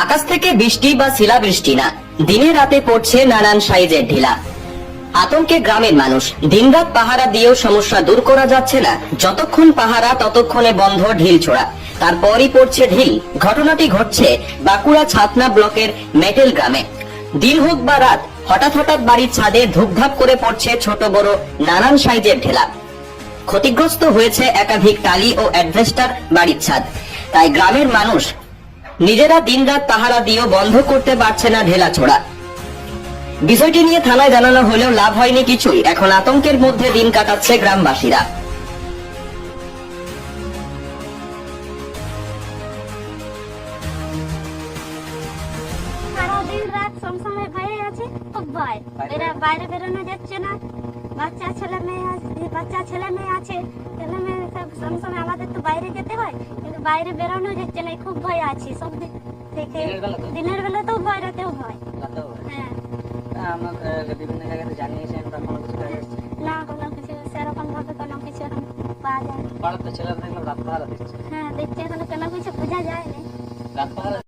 আকাশ থেকে বৃষ্টি বা শিলাবৃষ্টি না, দিনে রাতে পড়ছে নানান সাইজের ঢিলা। আতঙ্কে গ্রামের মানুষ, দিনরাত পাহারা দিয়েও সমস্যা দূর করা যাচ্ছে না। যতক্ষণ পাহারা ততক্ষণে বন্ধ ঢিল ছোড়া, তারপরই পড়ছে ঢিল। ঘটনাটি ঘটছে বাঁকুড়া ছাতনা ব্লকের মেটেল গ্রামে। দিন হোক বা রাত, হঠাৎ হঠাৎ বাড়ির ছাদে ধুপধাপ করে পড়ছে ছোট বড় নানান সাইজের ঢেলা। ক্ষতিগ্রস্ত হয়েছে একাধিক টালি ও অ্যাডভেস্টার বাড়ির ছাদ। তাই গ্রামের মানুষ নিজেরা দিনরাত পাহারা দিয়েও বন্ধ করতে পারছে না ঢেলা ছোড়া। বিষয়টি নিয়ে থানায় জানানো হলেও লাভ হয়নি কিছুই। এখন আতঙ্কের মধ্যে দিন কাটাচ্ছে গ্রামবাসীরা। সারাদিন রাত সবসময় ভয়ে আছে, খুব ভয়। এরা বাইরে বেরোনো যাচ্ছে না। বাচ্চা ছেলে মেয়ে আছে, ছেলে মেয়ে সব সবসময় আমাদের তো বাইরে যেতে হয়, কিন্তু বাইরে বেরোনো যাচ্ছে না। খুব ভয় আছে সব দিক থেকে। দিনের বেলা তো ভয়, রাতেও ভয়। হ্যাঁ, বিভিন্ন জায়গাতে জানিয়েছেন বা কোনো কিছু না কোনো কিছু সেরকম ভাবে কোনো কিছু এখন পাওয়া যায় না। পাড়ার তো ছেলেরা দেখলাম রাত পাহারা দিচ্ছে। হ্যাঁ, দেখতে এখনো কোনো কিছু বোঝা যায় না। রাত পাহারা